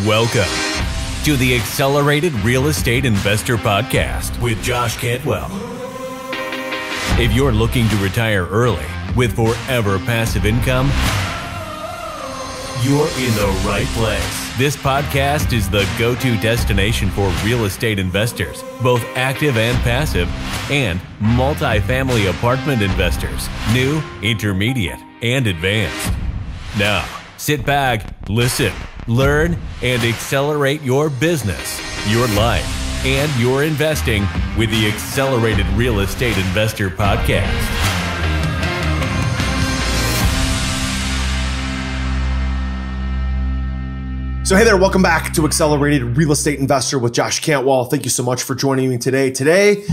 Welcome to the Accelerated Real Estate Investor Podcast with Josh Cantwell. If you're looking to retire early with forever passive income, you're in the right place. This podcast is the go-to destination for real estate investors, both active and passive, and multifamily apartment investors, new, intermediate, and advanced. Now, sit back, listen, learn, and accelerate your business, your life, and your investing with the Accelerated Real Estate Investor Podcast. So hey there, welcome back to Accelerated Real Estate Investor with Josh Cantwell. Thank you so much for joining me today. Today,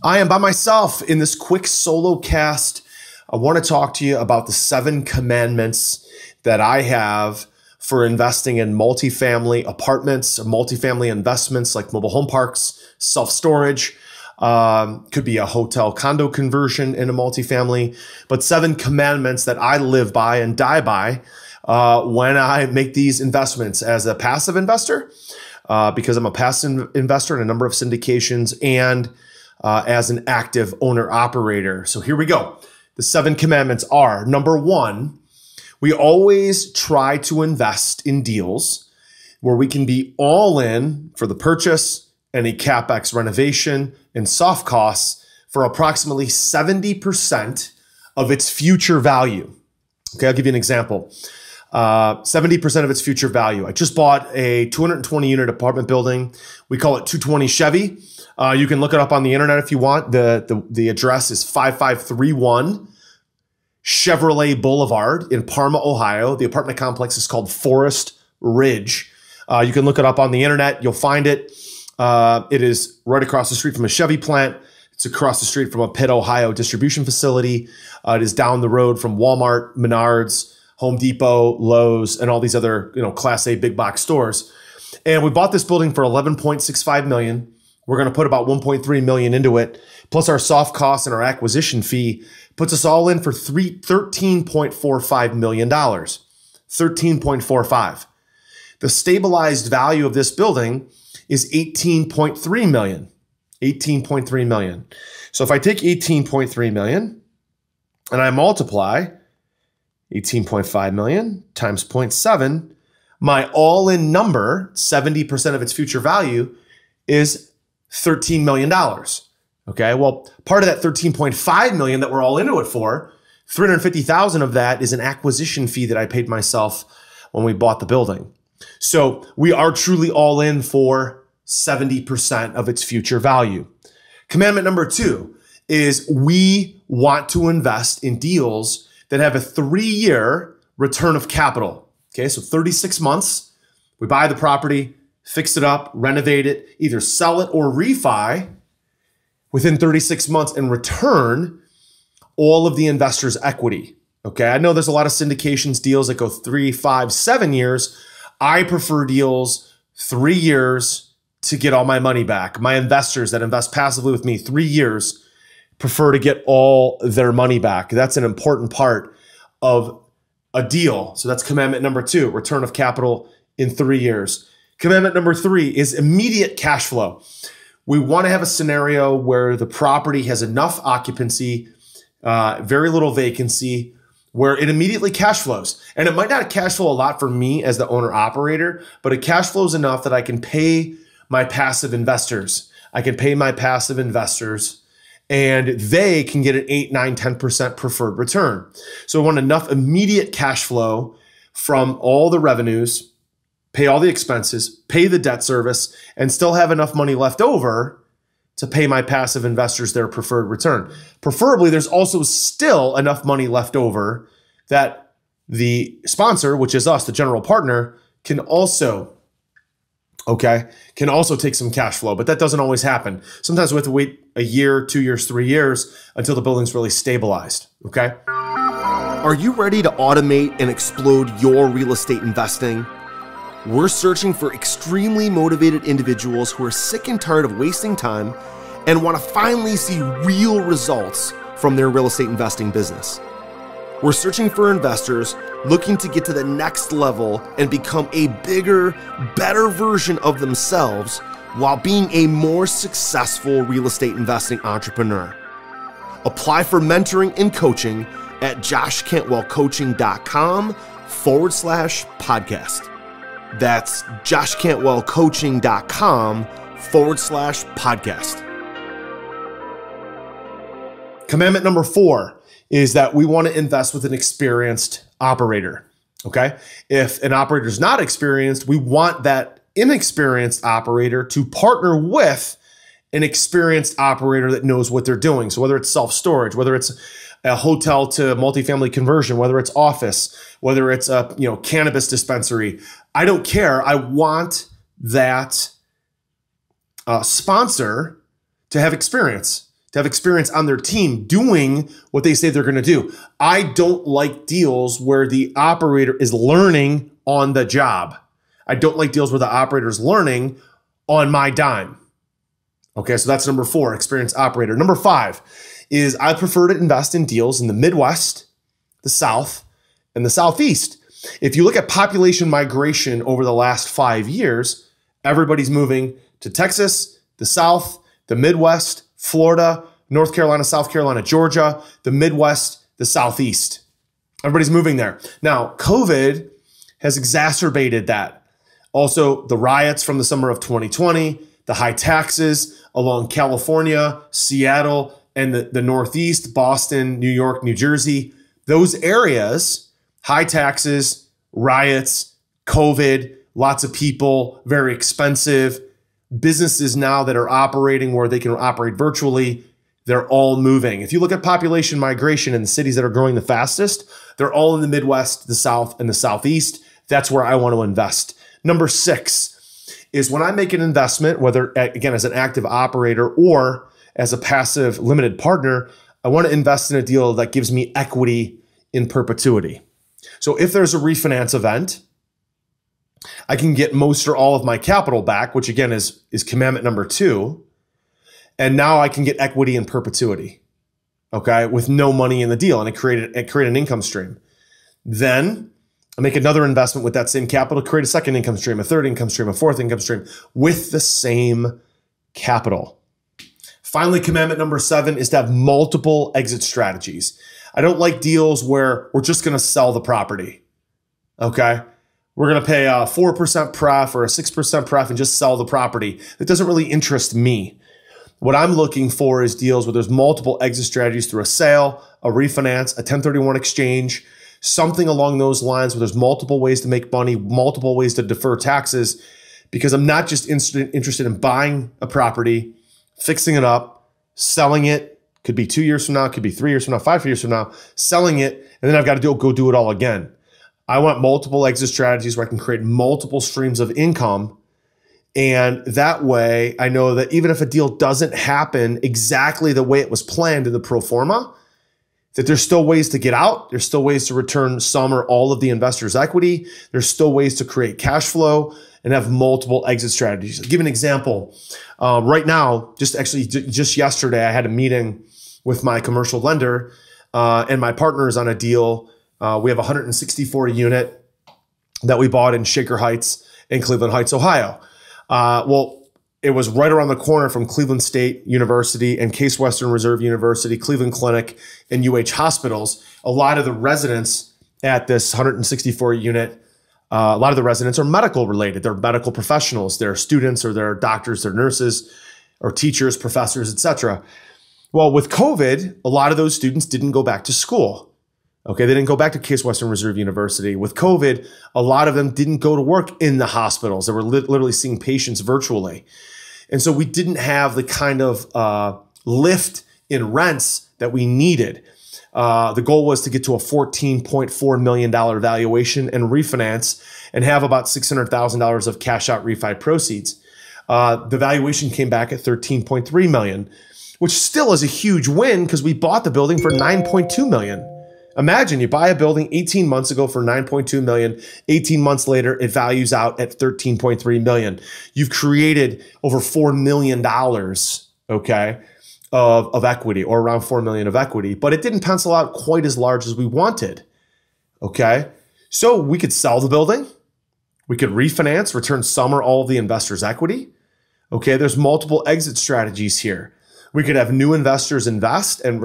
I am by myself in this quick solo cast. I want to talk to you about the 7 commandments that I have for investing in multifamily apartments, or multifamily investments like mobile home parks, self-storage, could be a hotel condo conversion in a multifamily, but 7 commandments that I live by and die by when I make these investments as a passive investor, because I'm a passive investor in a number of syndications, and as an active owner-operator. So here we go. The 7 commandments are, number 1, we always try to invest in deals where we can be all in for the purchase, any CapEx renovation, and soft costs for approximately 70% of its future value. Okay, I'll give you an example. 70% of its future value. I just bought a 220 unit apartment building. We call it 220 Chevy. You can look it up on the internet if you want. The address is 5531 Chevrolet Boulevard in Parma, Ohio. The apartment complex is called Forest Ridge. You can look it up on the internet. You'll find it. It is right across the street from a Chevy plant. It's across the street from a Pitt, Ohio distribution facility. It is down the road from Walmart, Menards, Home Depot, Lowe's, and all these other, Class A big box stores. And we bought this building for $11.65 million. We're going to put about $1.3 million into it, plus our soft costs and our acquisition fee puts us all in for $13.45 million. 13.45. The stabilized value of this building is $18.3 million. 18.3 million. So if I take 18.3 million and I multiply 18.5 million times 0.7, my all-in number, 70% of its future value, is $13 million. Okay, well, part of that 13.5 million that we're all into it for, 350,000 of that is an acquisition fee that I paid myself when we bought the building. So we are truly all in for 70% of its future value. Commandment number 2 is we want to invest in deals that have a 3-year return of capital. Okay, so 36 months, we buy the property, fix it up, renovate it, either sell it or refi within 36 months and return all of the investor's equity. Okay, I know there's a lot of syndications deals that go 3, 5, 7 years. I prefer deals 3 years to get all my money back. My investors that invest passively with me 3 years prefer to get all their money back. That's an important part of a deal. So that's commandment number 2, return of capital in 3 years. Commandment number 3 is immediate cash flow. We want to have a scenario where the property has enough occupancy, very little vacancy, where it immediately cash flows. And it might not cash flow a lot for me as the owner operator, but it cash flows enough that I can pay my passive investors. And they can get an 8, 9, 10% preferred return. So I want enough immediate cash flow from all the revenues, pay all the expenses, pay the debt service, and still have enough money left over to pay my passive investors their preferred return. Preferably, there's also still enough money left over that the sponsor, which is us, the general partner, can also take some cash flow, but that doesn't always happen. Sometimes we have to wait a year, 2 years, 3 years until the building's really stabilized, okay? Are you ready to automate and explode your real estate investing? We're searching for extremely motivated individuals who are sick and tired of wasting time and want to finally see real results from their real estate investing business. We're searching for investors looking to get to the next level and become a bigger, better version of themselves while being a more successful real estate investing entrepreneur. Apply for mentoring and coaching at joshcantwellcoaching.com/podcast. That's joshcantwellcoaching.com/podcast. Commandment number 4 is that we want to invest with an experienced operator. Okay. If an operator is not experienced, we want that inexperienced operator to partner with an experienced operator that knows what they're doing. So whether it's self-storage, whether it's a hotel to multifamily conversion, whether it's office, whether it's a cannabis dispensary, I don't care. I want that sponsor to have experience on their team doing what they say they're going to do. I don't like deals where the operator is learning on the job. I don't like deals where the operator is learning on my dime. Okay, so that's number 4, experienced operator. Number 5 is I prefer to invest in deals in the Midwest, the South, and the Southeast. If you look at population migration over the last 5 years, everybody's moving to Texas, the South, the Midwest, Florida, North Carolina, South Carolina, Georgia, the Midwest, the Southeast. Everybody's moving there. Now, COVID has exacerbated that. Also, the riots from the summer of 2020, the high taxes along California, Seattle, and the Northeast, Boston, New York, New Jersey, those areas, high taxes, riots, COVID, lots of people, very expensive. Businesses now that are operating where they can operate virtually, they're all moving. If you look at population migration in the cities that are growing the fastest, they're all in the Midwest, the South, and the Southeast. That's where I want to invest. Number 6 is when I make an investment, whether, again, as an active operator or as a passive limited partner, I want to invest in a deal that gives me equity in perpetuity. So if there's a refinance event, I can get most or all of my capital back, which again is commandment number 2. And now I can get equity in perpetuity, okay, with no money in the deal, and create an income stream. Then I make another investment with that same capital, create a second income stream, a third income stream, a fourth income stream with the same capital. Finally, commandment number 7 is to have multiple exit strategies. I don't like deals where we're just going to sell the property, okay? We're going to pay a 4% pref or a 6% pref and just sell the property. That doesn't really interest me. What I'm looking for is deals where there's multiple exit strategies through a sale, a refinance, a 1031 exchange, something along those lines where there's multiple ways to make money, multiple ways to defer taxes, because I'm not just interested in buying a property, fixing it up, selling it. Could be 2 years from now, could be 3 years from now, 5 years from now, selling it, and then I've got to go do it all again. I want multiple exit strategies where I can create multiple streams of income. And that way I know that even if a deal doesn't happen exactly the way it was planned in the pro forma, that there's still ways to get out. There's still ways to return some or all of the investor's equity. There's still ways to create cash flow and have multiple exit strategies. I'll give an example. Right now, just yesterday, I had a meeting with my commercial lender and my partners on a deal. We have a 164 unit that we bought in Shaker Heights in Cleveland Heights, Ohio. It was right around the corner from Cleveland State University and Case Western Reserve University, Cleveland Clinic, and UH hospitals. A lot of the residents at this 164 unit, a lot of the residents are medical related. They're medical professionals. They're students or they're doctors, they're nurses or teachers, professors, etc. Well, with COVID, a lot of those students didn't go back to school. Okay, they didn't go back to Case Western Reserve University. With COVID, a lot of them didn't go to work in the hospitals. They were literally seeing patients virtually. And so we didn't have the kind of lift in rents that we needed. The goal was to get to a $14.4 million valuation and refinance and have about $600,000 of cash out refi proceeds. The valuation came back at $13.3 million, which still is a huge win because we bought the building for $9.2 million. Imagine you buy a building 18 months ago for $9.2 million. 18 months later, it values out at $13.3 million. You've created over $4 million, okay, of equity, or around $4 million of equity, but it didn't pencil out quite as large as we wanted, okay? So we could sell the building. We could refinance, return some or all of the investor's equity. Okay, there's multiple exit strategies here. We could have new investors invest and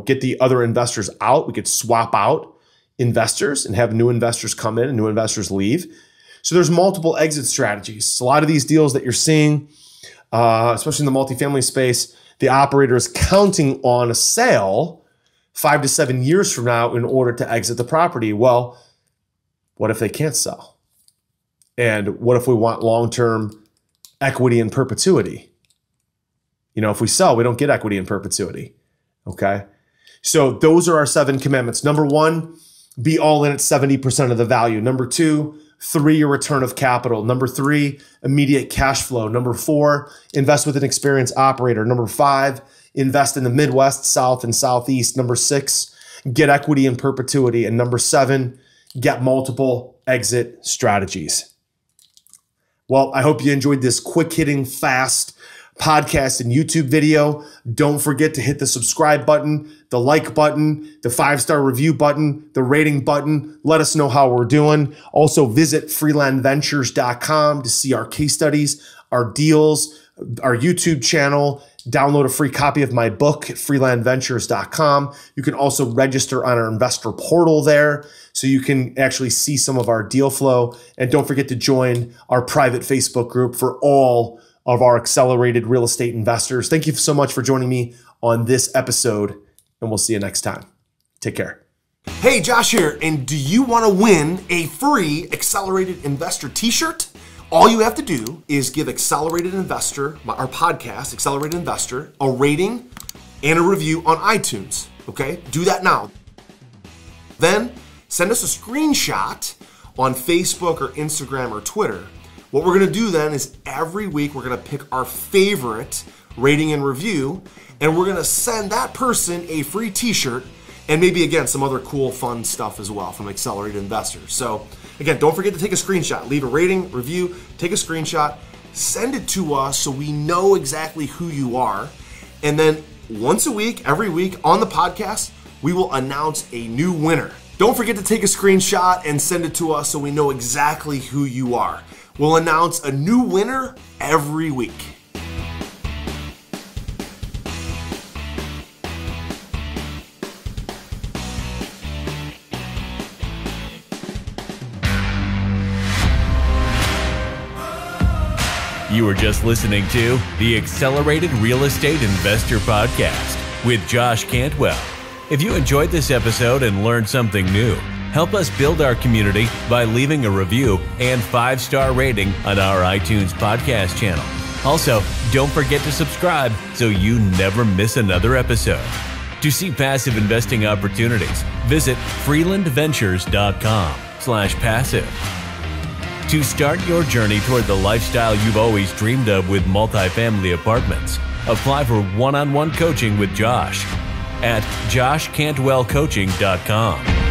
get the other investors out. We could swap out investors and have new investors come in and new investors leave. So there's multiple exit strategies. A lot of these deals that you're seeing, especially in the multifamily space, the operator is counting on a sale 5 to 7 years from now in order to exit the property. Well, what if they can't sell? And what if we want long-term equity in perpetuity? If we sell, we don't get equity in perpetuity. Okay. So those are our 7 commandments. Number 1, be all in at 70% of the value. Number 2, 3-year return of capital. Number 3, immediate cash flow. Number 4, invest with an experienced operator. Number 5, invest in the Midwest, South, and Southeast. Number 6, get equity in perpetuity. And number 7, get multiple exit strategies. Well, I hope you enjoyed this quick hitting, fast podcast and YouTube video. Don't forget to hit the subscribe button, the like button, the 5-star review button, the rating button. Let us know how we're doing. Also visit freelandventures.com to see our case studies, our deals, our YouTube channel. Download a free copy of my book at freelandventures.com. You can also register on our investor portal there so you can actually see some of our deal flow. And don't forget to join our private Facebook group for all of our accelerated real estate investors. Thank you so much for joining me on this episode, and we'll see you next time. Take care. Hey, Josh here, and do you want to win a free Accelerated Investor t-shirt? All you have to do is give Accelerated Investor, our podcast, Accelerated Investor, a rating and a review on iTunes, okay? Do that now. Then send us a screenshot on Facebook or Instagram or Twitter. What we're going to do then is every week we're going to pick our favorite rating and review, and we're going to send that person a free t-shirt and maybe, again, some other cool, fun stuff as well from Accelerated Investors. So, again, don't forget to take a screenshot. Leave a rating, review, take a screenshot, send it to us so we know exactly who you are. And then once a week, every week on the podcast, we will announce a new winner. Don't forget to take a screenshot and send it to us so we know exactly who you are. We'll announce a new winner every week. You were just listening to the Accelerated Real Estate Investor Podcast with Josh Cantwell. If you enjoyed this episode and learned something new, help us build our community by leaving a review and 5-star rating on our iTunes podcast channel. Also, don't forget to subscribe so you never miss another episode. To see passive investing opportunities, visit freelandventures.com/passive. To start your journey toward the lifestyle you've always dreamed of with multifamily apartments, apply for one-on-one coaching with Josh at joshcantwellcoaching.com.